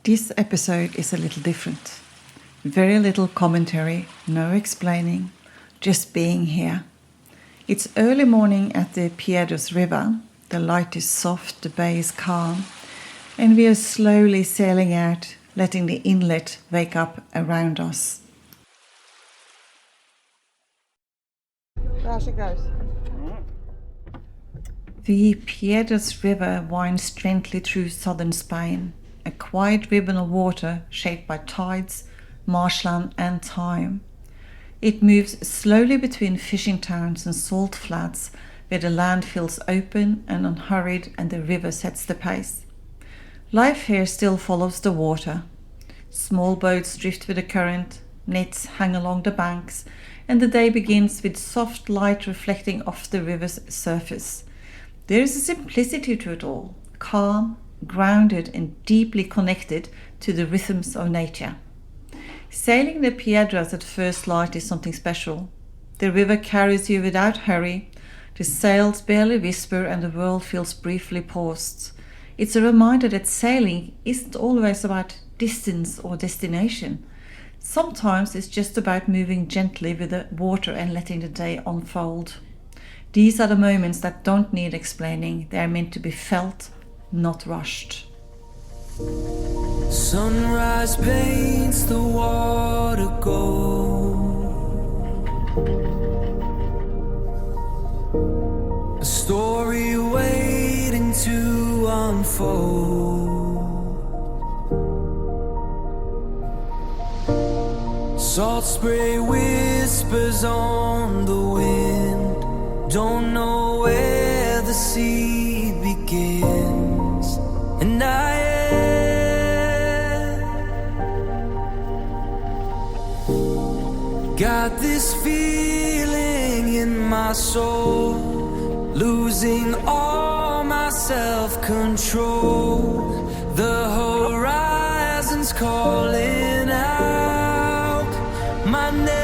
This episode is a little different. Very little commentary, no explaining, just being here. It's early morning at the Piedras River. The light is soft, the bay is calm, and we are slowly sailing out, letting the inlet wake up around us. There she goes. The Piedras River winds gently through southern Spain, a quiet ribbon of water shaped by tides, marshland and time. It moves slowly between fishing towns and salt flats where the land feels open and unhurried and the river sets the pace. Life here still follows the water. Small boats drift with the current, nets hang along the banks, and the day begins with soft light reflecting off the river's surface. There is a simplicity to it all, calm, grounded and deeply connected to the rhythms of nature. Sailing the Piedras at first light is something special. The river carries you without hurry, the sails barely whisper and the world feels briefly paused. It's a reminder that sailing isn't always about distance or destination. Sometimes it's just about moving gently with the water and letting the day unfold. These are the moments that don't need explaining. They are meant to be felt, not rushed. Sunrise paints the water gold. A story waiting to unfold. Salt spray whispers on the wind. Don't know where the sea begins. And got this feeling in my soul, losing all my self-control. The horizon's calling out my name.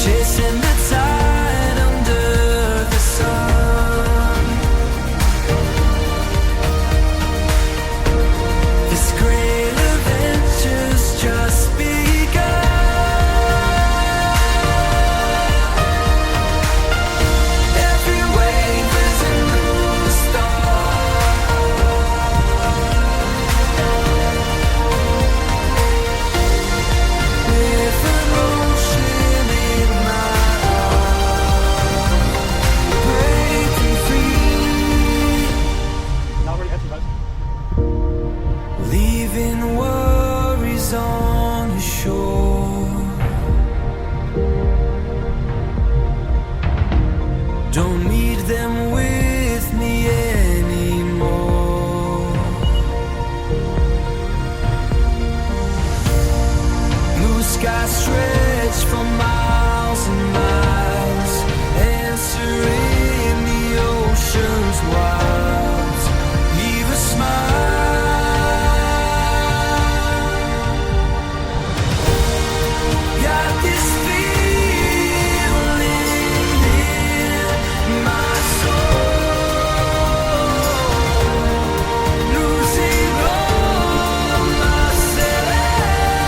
Chasing the tide under the sun. This great adventure's just begun. Every wave is a new start. With an ocean in my heart, breaking free. Leaving worries on the shore. Don't need them with me anymore. Blue skies stretch for miles and miles, answering the ocean's wilds. Leave a smile. Got this feeling in my soul, losing all my self-control.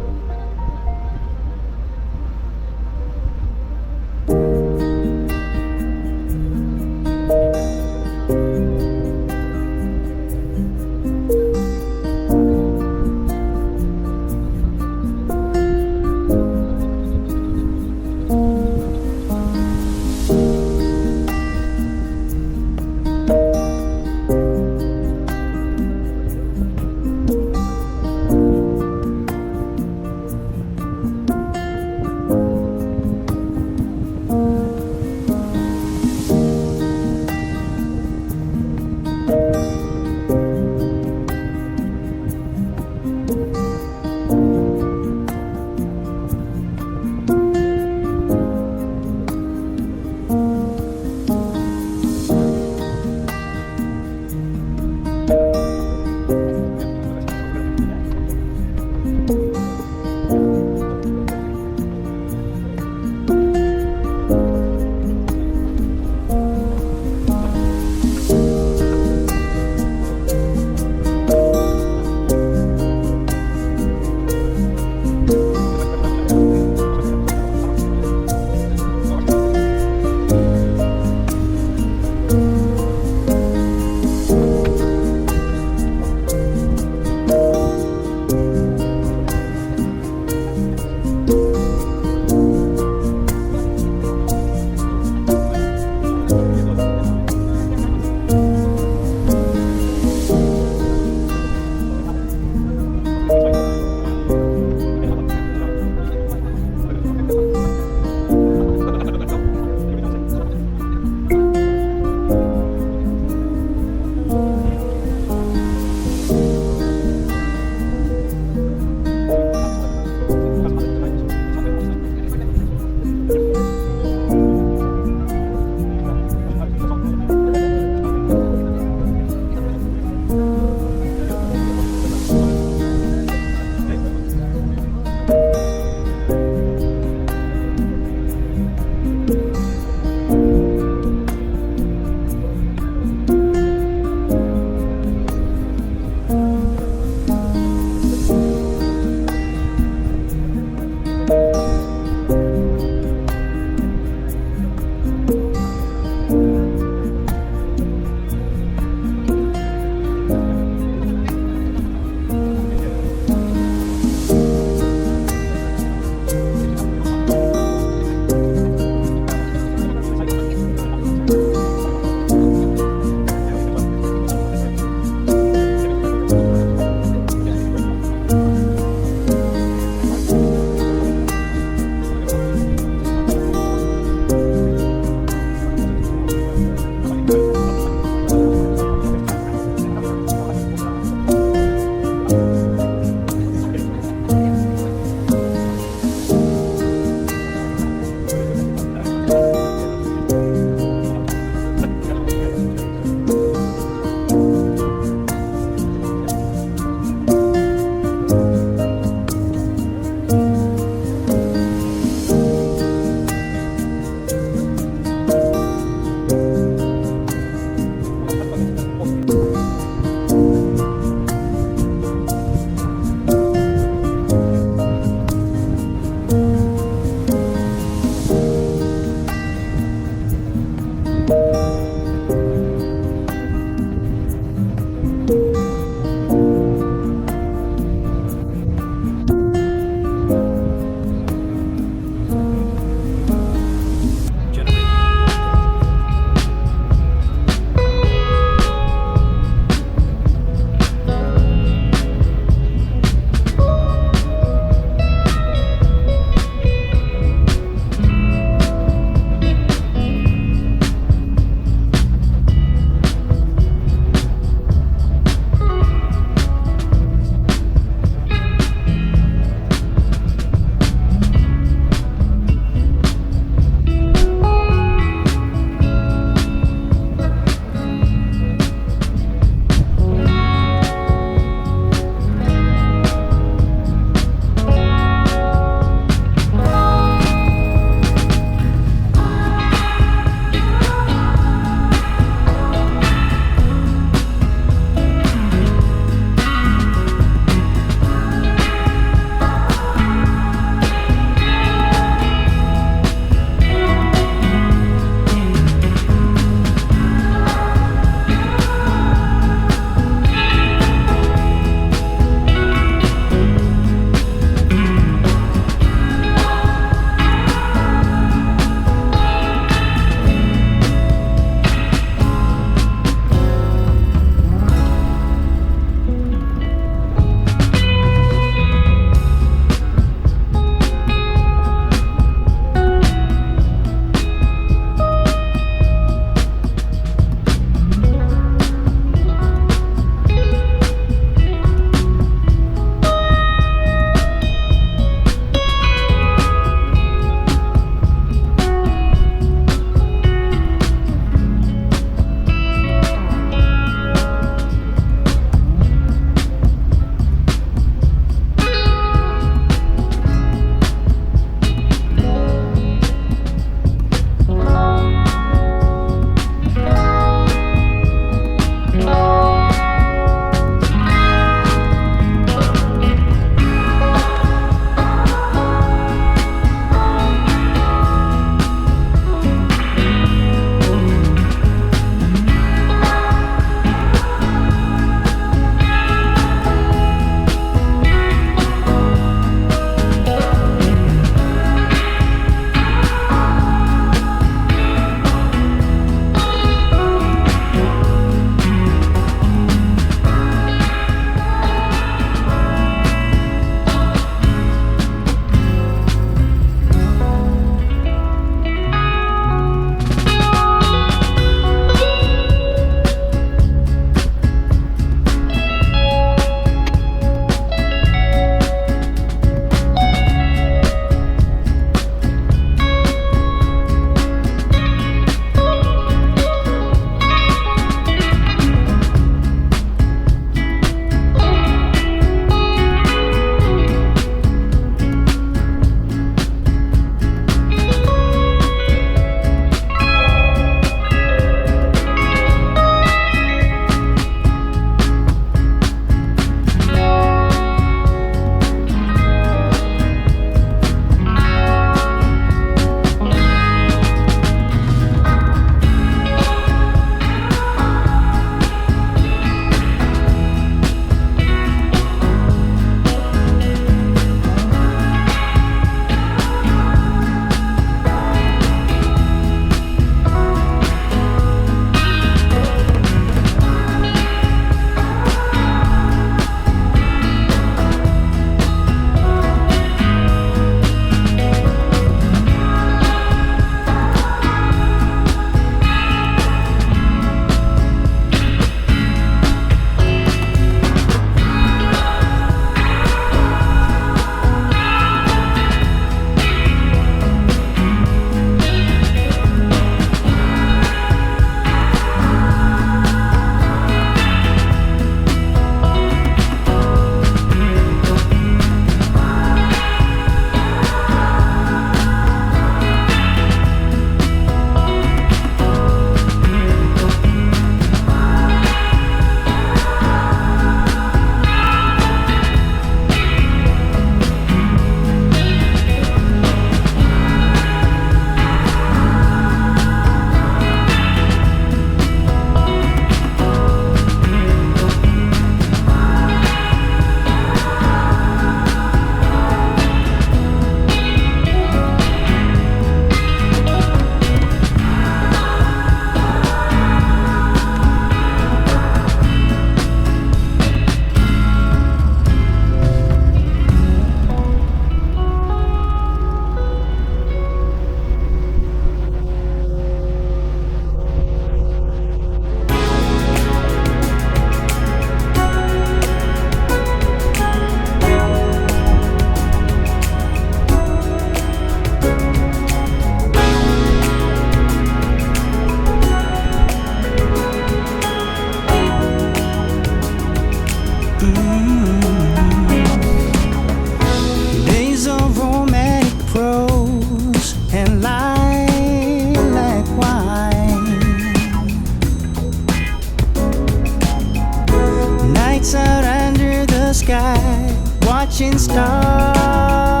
when stars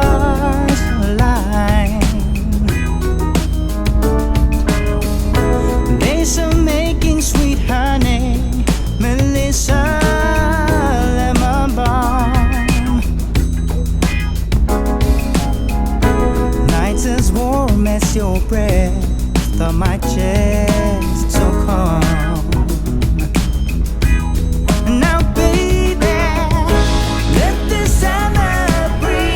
align. Days of making sweet honey, Melissa, lemon balm. Nights as warm as your breath on my chest, so calm. Now baby, let the summer breeze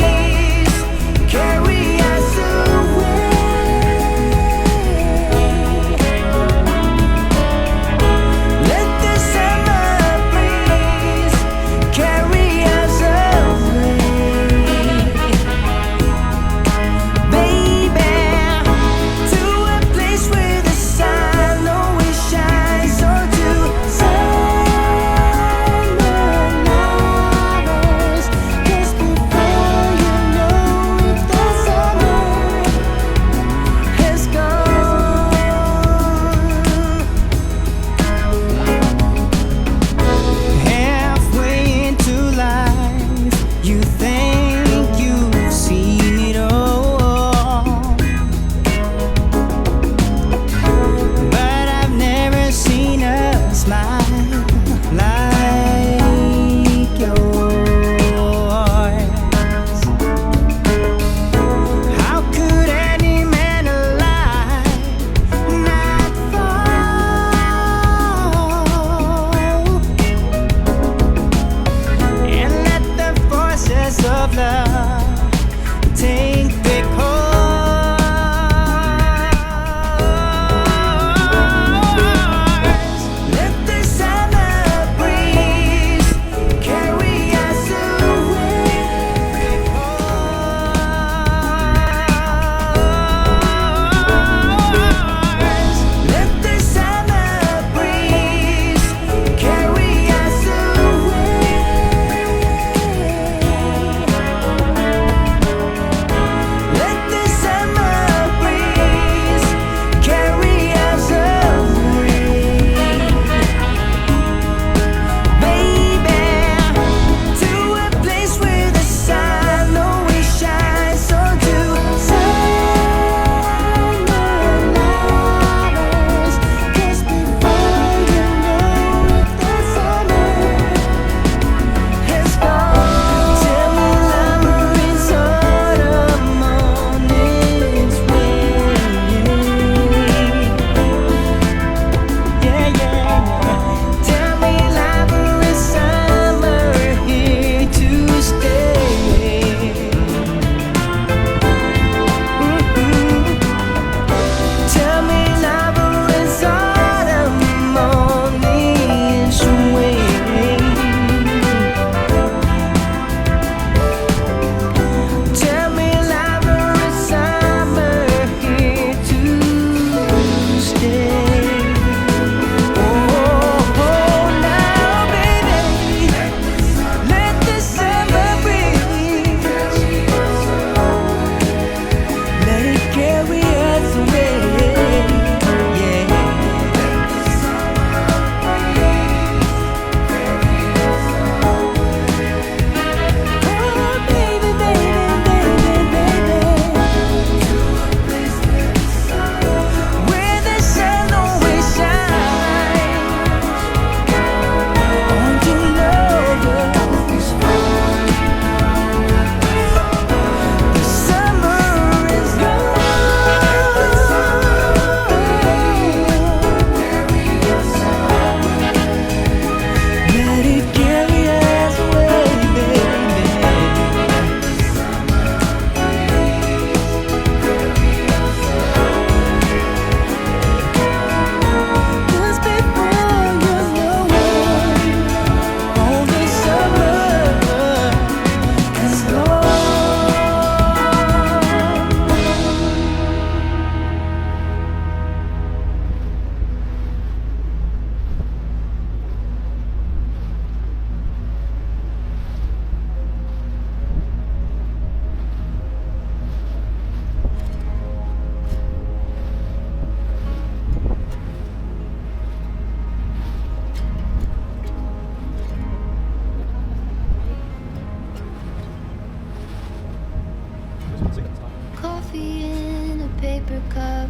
Coffee in a paper cup.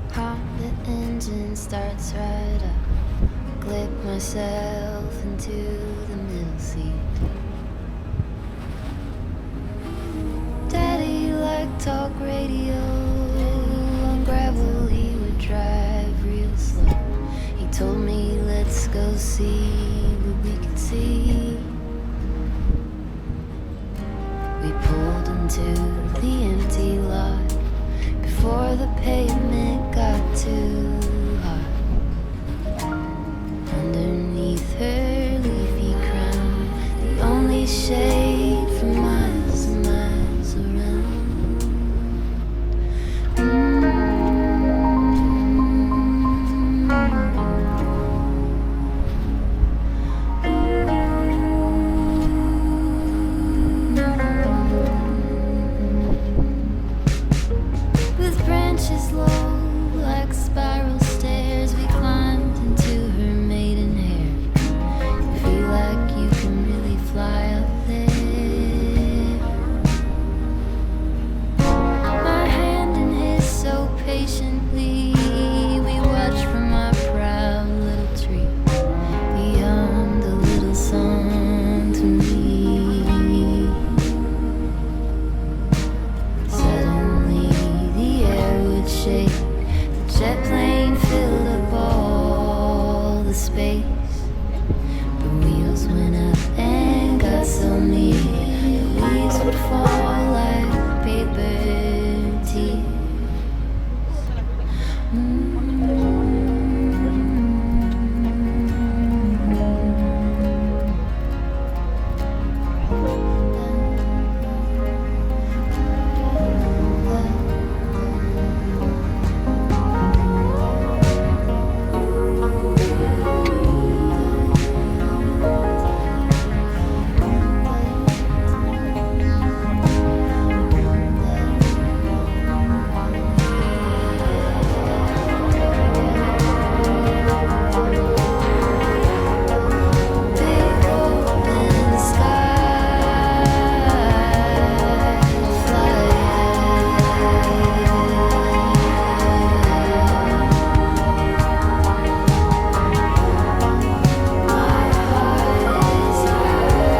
Pop the engine starts right up. Clip myself into the middle seat. Daddy liked talk radio. On gravel he would drive real slow. He told me let's go see what we could see. We pulled into the empty lot before the pavement got too hot. Underneath her leafy crown, the only shade for miles and miles around. With branches low like spiral stairs, we climbed into her maiden hair. You feel like you can really fly up there. My hand in his so patiently, we watched from our proud little tree. He hummed a little song to me. Suddenly the air would shake. The jet plane filled up all the space. The wheels went up and got so near. The leaves would fall like paper tears. Big open sky, fly. My heart is big open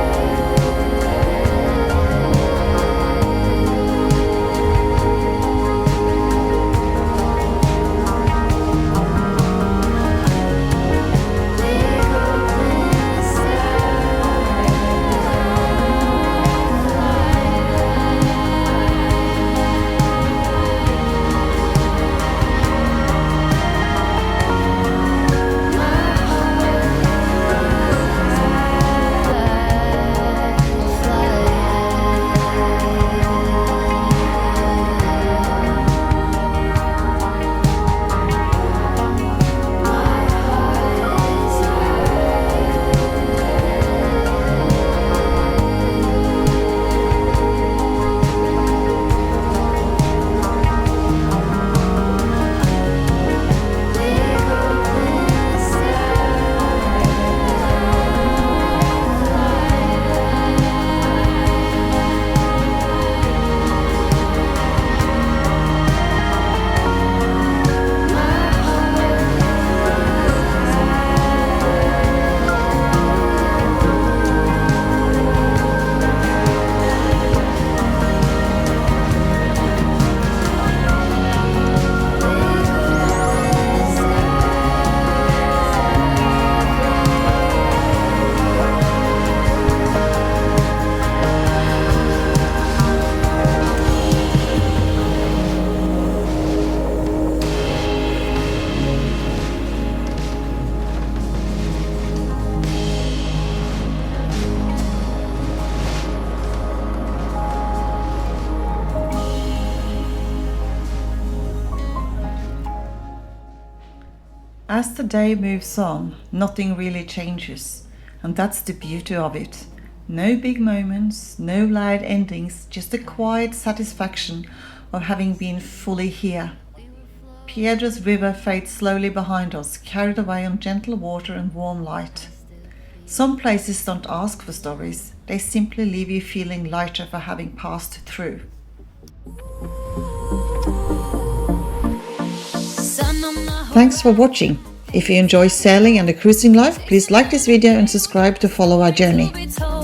As the day moves on, nothing really changes, and that's the beauty of it. No big moments, no loud endings, just the quiet satisfaction of having been fully here. Piedras River fades slowly behind us, carried away on gentle water and warm light. Some places don't ask for stories, they simply leave you feeling lighter for having passed through. Thanks for watching. If you enjoy sailing and a cruising life, please like this video and subscribe to follow our journey. We told